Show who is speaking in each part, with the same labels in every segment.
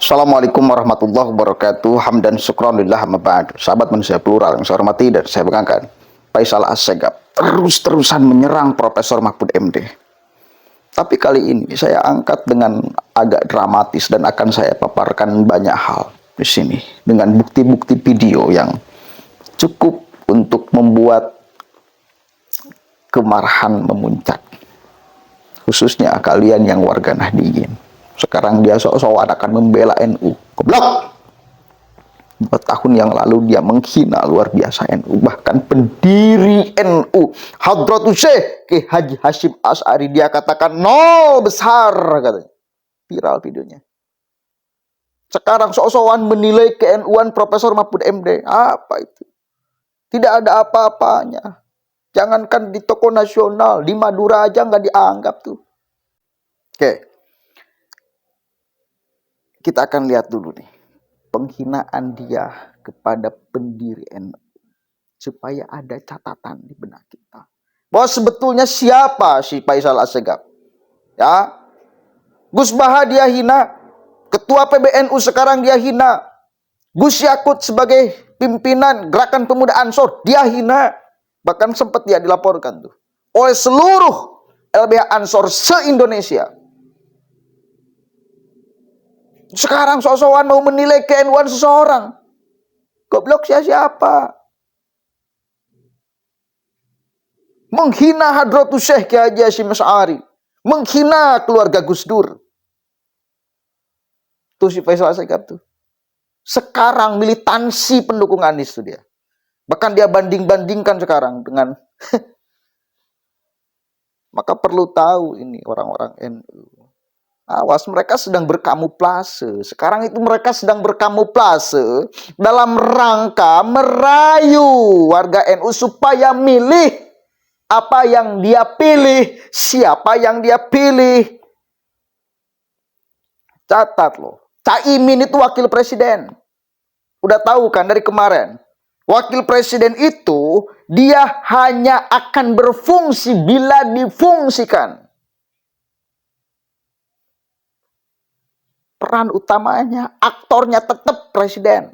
Speaker 1: Assalamualaikum warahmatullahi wabarakatuh. Hamdan syukran lillah amma ba'd. Sahabat manusia plural yang saya hormati dan saya banggakan, Faisal Assegaf terus-terusan menyerang Profesor Mahfud MD. Tapi kali ini saya angkat dengan agak dramatis dan akan saya paparkan banyak hal di sini dengan bukti-bukti video yang cukup untuk membuat kemarahan memuncak. Khususnya kalian yang warga Nahdliyin. Sekarang dia sok-sokan akan membela NU. Goblok! 2 tahun yang lalu dia menghina luar biasa NU. Bahkan pendiri NU, Hadratus Syekh Ki Haji Hasyim Asy'ari, dia katakan nol besar, katanya. Viral videonya. Sekarang sok-sokan menilai ke-NU-an Profesor Mahfud MD. Apa itu? Tidak ada apa-apanya. Jangankan di toko nasional, di Madura aja nggak dianggap tuh. Oke. Kita akan lihat dulu nih penghinaan dia kepada pendiri NU supaya ada catatan di benak kita bahwa sebetulnya siapa si Faisal Assegaf. Ya, Gus Baha dia hina, ketua PBNU sekarang dia hina, Gus Yakut sebagai pimpinan Gerakan Pemuda Ansor dia hina, bahkan sempat dia dilaporkan tuh oleh seluruh LBH Ansor se-Indonesia. Sekarang sok-sokan mau menilai ke-NU-an seseorang. Goblok siapa? Menghina Hadratus Syekh Ki Haji Hasyim Asy'ari. Menghina keluarga Gus Dur. Tuh si Faisal Assegaf tuh. Sekarang militansi pendukung Anies tuh dia. Bahkan dia banding-bandingkan sekarang dengan maka perlu tahu ini orang-orang NU. Awas, mereka sedang berkamuflase. Sekarang itu mereka sedang berkamuflase dalam rangka merayu warga NU supaya milih apa yang dia pilih, siapa yang dia pilih. Catat loh, Caimin itu wakil presiden. Udah tahu kan dari kemarin. Wakil presiden itu dia hanya akan berfungsi bila difungsikan. Peran utamanya, aktornya tetap presiden.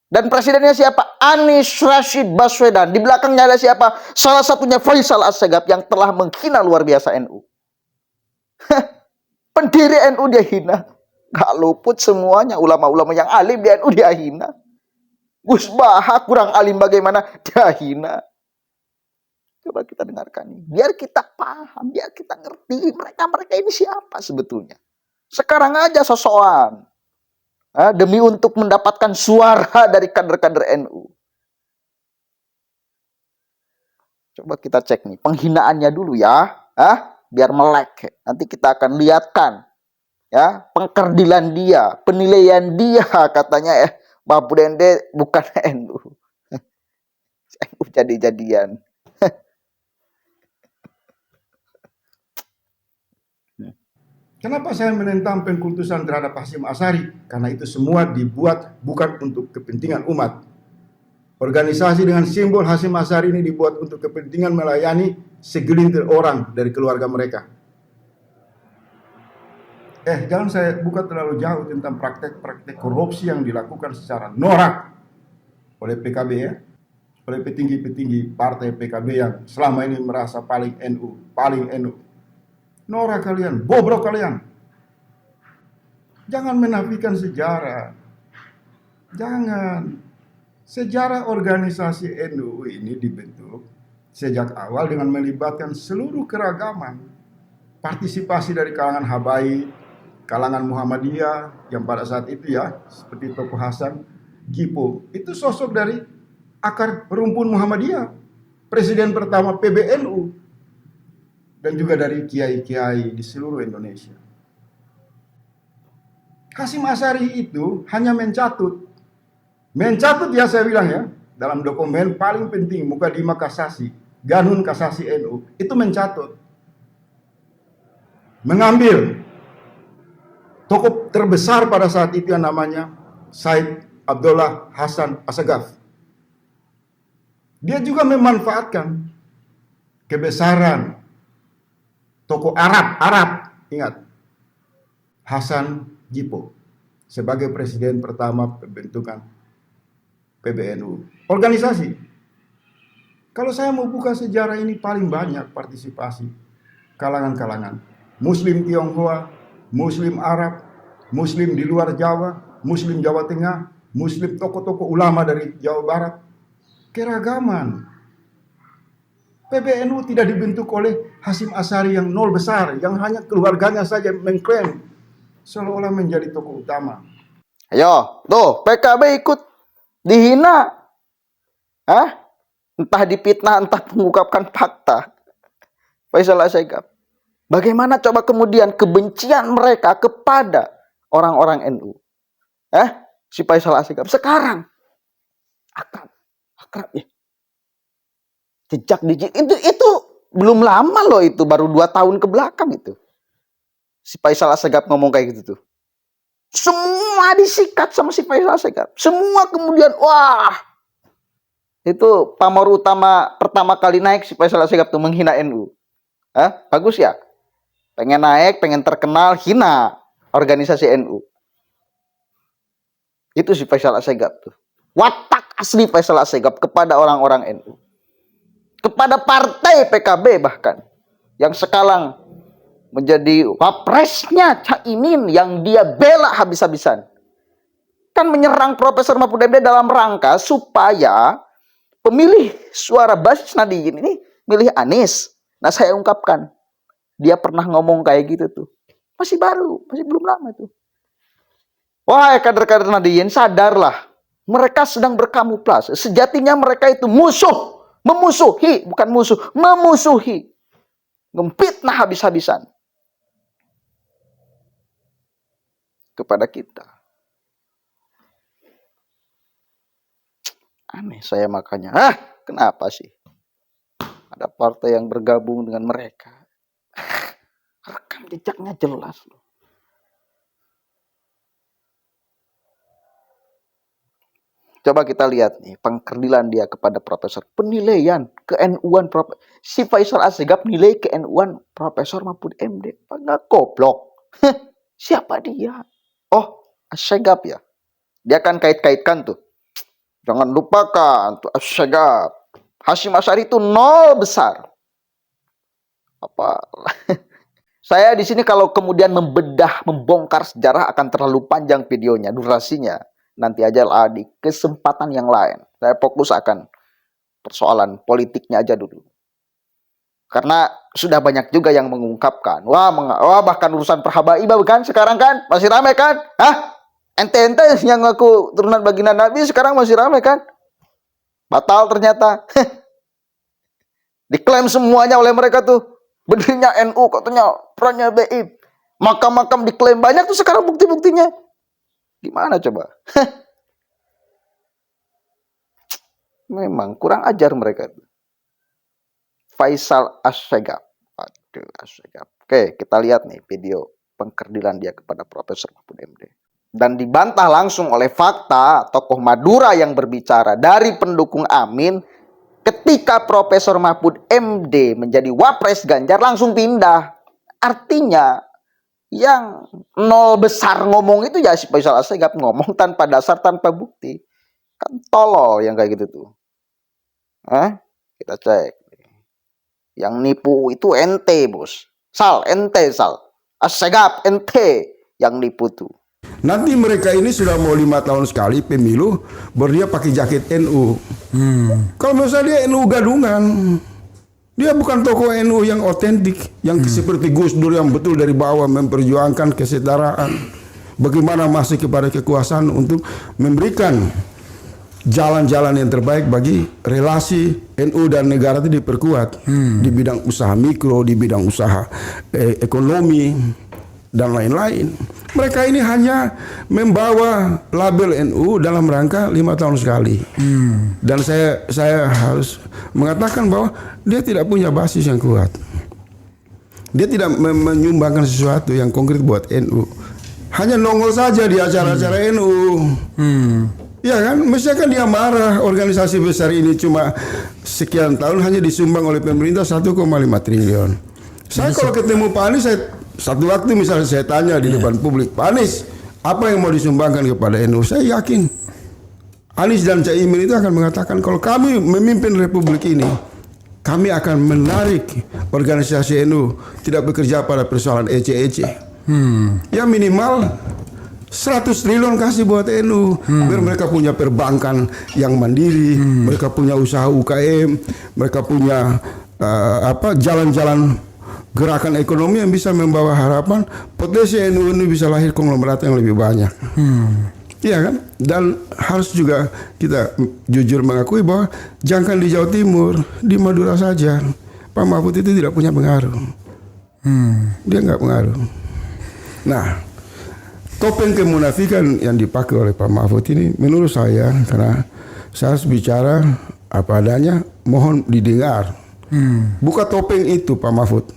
Speaker 1: Dan presidennya siapa? Anies Rashid Baswedan. Di belakangnya ada siapa? Salah satunya Faisal Assegaf yang telah menghina luar biasa NU. Pendiri NU dia hina. Gak luput semuanya. Ulama-ulama yang alim di NU dia hina. Gus Baha kurang alim bagaimana? Dia hina. Coba kita dengarkan ini. Biar kita paham, biar kita ngerti mereka ini siapa sebetulnya. Sekarang aja sosokan demi untuk mendapatkan suara dari kader-kader NU. Coba kita cek nih penghinaannya dulu ya, biar melek. Nanti kita akan lihatkan ya pengkerdilan dia, penilaian dia katanya Mahfud MD bukan NU. NU jadi-jadian.
Speaker 2: Kenapa saya menentang pengkultusan terhadap Hasyim Asy'ari? Karena itu semua dibuat bukan untuk kepentingan umat. Organisasi dengan simbol Hasyim Asy'ari ini dibuat untuk kepentingan melayani segelintir orang dari keluarga mereka. Jangan saya buka terlalu jauh tentang praktek-praktek korupsi yang dilakukan secara norak oleh PKB ya, oleh petinggi-petinggi partai PKB yang selama ini merasa paling NU. Norak kalian, bobrok kalian. Jangan menafikan sejarah. Jangan. Sejarah organisasi NU ini dibentuk sejak awal dengan melibatkan seluruh keragaman. Partisipasi dari kalangan Habaib, kalangan Muhammadiyah yang pada saat itu ya, seperti Tokoh Hasan Gipo, itu sosok dari akar rumpun Muhammadiyah. Presiden pertama PBNU. Dan juga dari kiai-kiai di seluruh Indonesia. Hasyim Asy'ari itu hanya mencatut ya saya bilang ya, dalam dokumen paling penting Mukadimah Kasasi, Ganun Kasasi NU, itu mencatut. Mengambil tokoh terbesar pada saat itu yang namanya Said Abdullah Hasan Assegaf. Dia juga memanfaatkan kebesaran tokoh Arab, ingat, Hasan Gipo. sebagai presiden pertama pembentukan PBNU. Organisasi. Kalau saya mau buka sejarah ini paling banyak partisipasi kalangan-kalangan. Muslim Tionghoa, Muslim Arab, Muslim di luar Jawa, Muslim Jawa Tengah, Muslim tokoh-tokoh ulama dari Jawa Barat. Keragaman. PBNU tidak dibentuk oleh Hasyim Asy'ari yang nol besar, yang hanya keluarganya saja mengklaim seolah-olah menjadi tokoh utama.
Speaker 1: Ayo, tuh PKB ikut dihina. Hah? Entah dipitnah, entah mengungkapkan fakta. Faisal Asegaf. Bagaimana coba kemudian kebencian mereka kepada orang-orang NU? Si Faisal Asegaf sekarang akrab ya. Jejak digital itu belum lama loh, itu baru 2 tahun ke belakang itu. Si Faisal Asegaf ngomong kayak gitu tuh. Semua disikat sama si Faisal Asegaf. Semua kemudian wah. Itu pamor utama pertama kali naik si Faisal Asegaf tuh menghina NU. Bagus ya? Pengen naik, pengen terkenal, hina organisasi NU. Itu si Faisal Asegaf tuh. Watak asli Faisal Asegaf kepada orang-orang NU. Kepada partai PKB bahkan. Yang sekarang menjadi wapresnya Caimin yang dia bela habis-habisan. Kan menyerang Profesor Mahfud MD dalam rangka supaya pemilih suara basis Nahdliyin ini milih Anies. Nah, saya ungkapkan, dia pernah ngomong kayak gitu tuh. Masih baru, masih belum lama tuh. Wahai kader-kader Nahdliyin, sadarlah. Mereka sedang berkamuflase. Sejatinya mereka itu musuh. Memusuhi, bukan musuh. Memusuhi. Memfitnah habis-habisan kepada kita. Aneh saya makanya. Kenapa sih ada partai yang bergabung dengan mereka? Rekam jejaknya jelas loh. Coba kita lihat nih pengkerdilan dia kepada Profesor. Penilaian ke-NU-an si Faisal Asegaf nilai ke-NU-an Profesor Mahfud MD. Enggak goblok. Siapa dia? Oh, Asegaf ya. Dia akan kait-kaitkan tuh. Jangan lupakan tuh Asegaf. Hasyim Asy'ari itu nol besar. Apa? Saya di sini kalau kemudian membedah, membongkar sejarah akan terlalu panjang videonya, durasinya. Nanti aja lah di kesempatan yang lain. Saya fokus akan persoalan politiknya aja dulu. Karena sudah banyak juga yang mengungkapkan. Wah bahkan urusan perhabaibah kan sekarang kan masih ramai kan? Ente-ente yang ngaku turunan baginda Nabi sekarang masih ramai kan? Batal ternyata. Diklaim semuanya oleh mereka tuh. Berdirinya NU katanya perannya BI. Makam-makam diklaim banyak tuh sekarang bukti-buktinya. Gimana coba? Memang kurang ajar mereka. Faisal Asegaf. Aduh, Asegaf. Oke, kita lihat nih video pengkerdilan dia kepada Profesor Mahfud MD. Dan dibantah langsung oleh fakta tokoh Madura yang berbicara dari pendukung Amin. Ketika Profesor Mahfud MD menjadi wapres Ganjar langsung pindah. Artinya yang nol besar ngomong itu ya si Faisal Asegaf ngomong tanpa dasar, tanpa bukti. Kan tolol yang kayak gitu tuh. Kita cek. Yang nipu itu ente, bos. Ente. Asegaf ente yang nipu tuh.
Speaker 2: Nanti mereka ini sudah mau 5 tahun sekali pemilu, baru dia pakai jaket NU. Kalau misalnya dia NU gadungan, dia bukan tokoh NU yang otentik, yang seperti Gus Dur yang betul dari bawah memperjuangkan kesetaraan. Bagaimana masih kepada kekuasaan untuk memberikan jalan-jalan yang terbaik bagi relasi NU dan negara itu diperkuat di bidang usaha mikro, di bidang usaha ekonomi dan lain-lain. Mereka ini hanya membawa label NU dalam rangka 5 tahun sekali. Dan saya harus mengatakan bahwa dia tidak punya basis yang kuat. Dia tidak menyumbangkan sesuatu yang konkret buat NU. Hanya nongol saja di acara-acara NU. Ya kan, mestinya kan dia marah organisasi besar ini cuma sekian tahun hanya disumbang oleh pemerintah 1,5 triliun. Saya kalau ketemu Pak Anies, satu waktu misalnya saya tanya di depan publik, Pak Anies, apa yang mau disumbangkan kepada NU, saya yakin Anies dan Caimin itu akan mengatakan kalau kami memimpin republik ini, kami akan menarik organisasi NU tidak bekerja pada persoalan ece-ece. Ya minimal 100 triliun kasih buat NU biar mereka punya perbankan yang mandiri, mereka punya usaha UKM, mereka punya jalan-jalan gerakan ekonomi yang bisa membawa harapan potensi NU ini bisa lahir konglomerat yang lebih banyak. Iya kan? Dan harus juga kita jujur mengakui bahwa jangan di Jawa Timur, di Madura saja Pak Mahfud itu tidak punya pengaruh. Dia nggak pengaruh. Nah, topeng kemunafikan yang dipakai oleh Pak Mahfud ini menurut saya, karena saya harus bicara apa adanya, mohon didengar. Buka topeng itu Pak Mahfud.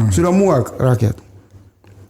Speaker 2: Sudah muak rakyat.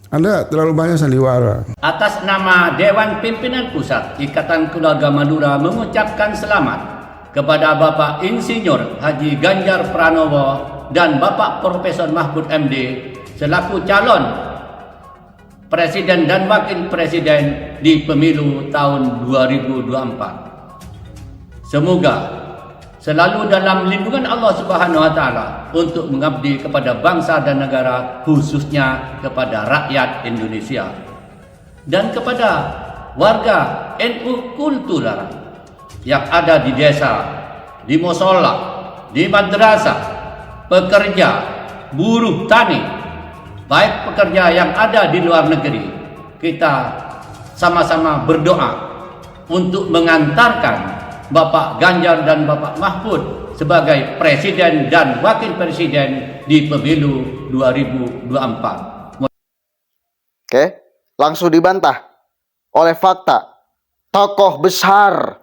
Speaker 2: Anda terlalu banyak sandiwara.
Speaker 3: Atas nama Dewan Pimpinan Pusat Ikatan Keluarga Madura mengucapkan selamat kepada Bapak Insinyur Haji Ganjar Pranowo dan Bapak Profesor Mahfud MD selaku calon Presiden dan Wakil Presiden di pemilu tahun 2024. Semoga selalu dalam lindungan Allah Subhanahu wa taala untuk mengabdi kepada bangsa dan negara, khususnya kepada rakyat Indonesia dan kepada warga NU Kultural yang ada di desa, di musola, di madrasah, pekerja, buruh tani, baik pekerja yang ada di luar negeri. Kita sama-sama berdoa untuk mengantarkan Bapak Ganjar dan Bapak Mahfud sebagai Presiden dan Wakil Presiden di pemilu 2024.
Speaker 1: Oke, langsung dibantah oleh fakta. Tokoh besar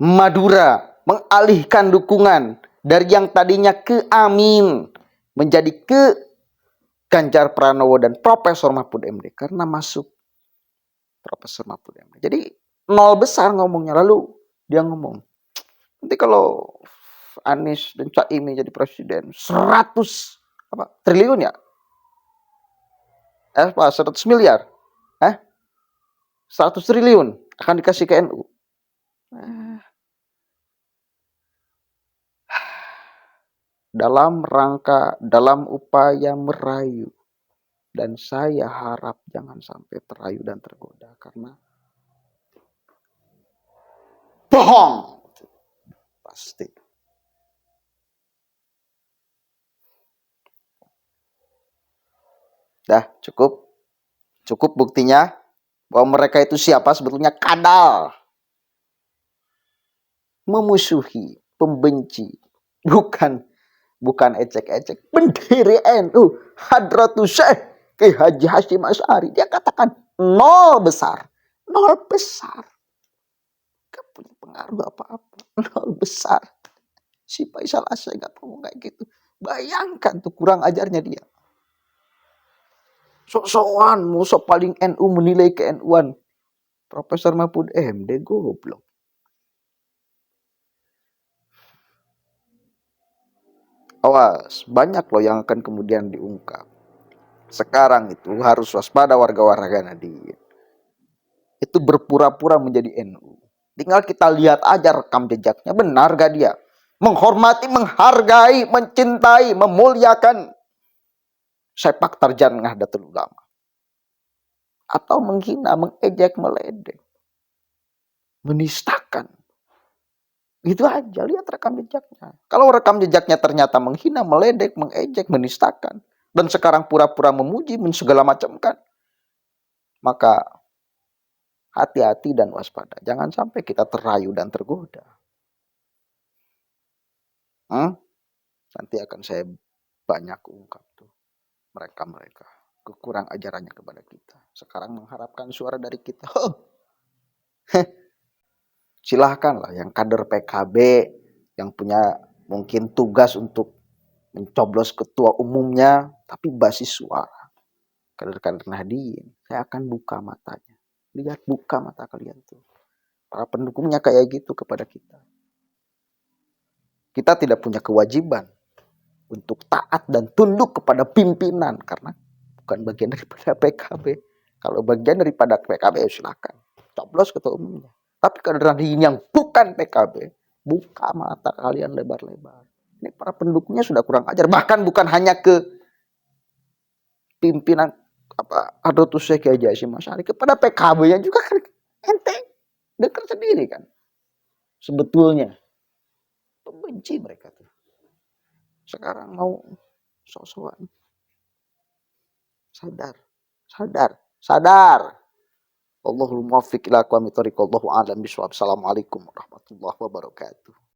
Speaker 1: Madura mengalihkan dukungan dari yang tadinya ke Amin menjadi ke Ganjar Pranowo dan Profesor Mahfud MD karena masuk Profesor Mahfud MD. Jadi nol besar ngomongnya. Lalu dia ngomong, nanti kalau Anies dan Caimin jadi presiden 100 triliun ya? 100 miliar? 100 triliun akan dikasih ke NU. Dalam upaya merayu. Dan saya harap jangan sampai terayu dan tergoda karena bohong. Pasti. Dah, cukup. Cukup buktinya bahwa mereka itu siapa sebetulnya kadal. Memusuhi, pembenci. Bukan ecek-ecek. Pendiri NU Hadratus Syekh Kiai Haji Hasyim Asy'ari. Dia katakan nol besar. Nol besar. Gak punya pengaruh apa-apa. Nol besar. Si Faisal Asy gak ngomong kayak gitu. Bayangkan tuh kurang ajarnya dia. Sok-sokan musuh paling NU menilai ke NU-an. Profesor Mahfud MD goblok. Awas, banyak loh yang akan kemudian diungkap. Sekarang itu harus waspada warga-warga Nahdien. Itu berpura-pura menjadi NU. Tinggal kita lihat aja rekam jejaknya. Benar gak dia? Menghormati, menghargai, mencintai, memuliakan sepak terjang Nahdlatul Ulama. Atau menghina, mengejek, meledek. Menistakan. Itu aja, lihat rekam jejaknya. Kalau rekam jejaknya ternyata menghina, meledek, mengejek, menistakan. Dan sekarang pura-pura memuji, segala macam kan. Maka hati-hati dan waspada. Jangan sampai kita terayu dan tergoda. Nanti akan saya banyak ungkap tuh. Mereka. Kekurang ajarannya kepada kita. Sekarang mengharapkan suara dari kita. Silahkanlah yang kader PKB yang punya mungkin tugas untuk mencoblos ketua umumnya, tapi basis suara. Kader-kader Nahdien, saya akan buka matanya. Lihat, buka mata kalian tuh. Para pendukungnya kayak gitu kepada kita. Kita tidak punya kewajiban untuk taat dan tunduk kepada pimpinan karena bukan bagian daripada PKB. Kalau bagian daripada PKB ya silakan. Coblos ketua umumnya. Tapi kader Nahdien yang bukan PKB, buka mata kalian lebar-lebar. Ini para pendukungnya sudah kurang ajar. Bahkan bukan hanya ke pimpinan Hadratus Syekh Kiai Hasyim Asy'ari, kepada PKB-nya juga kan ente dengar sendiri kan. Sebetulnya pembenci mereka tuh. Sekarang mau sok-sokan. Sadar. Allahul muwaffiq ila aqwamit thoriq. Wallahu a'lam bishawab. Assalamualaikum warahmatullahi wabarakatuh.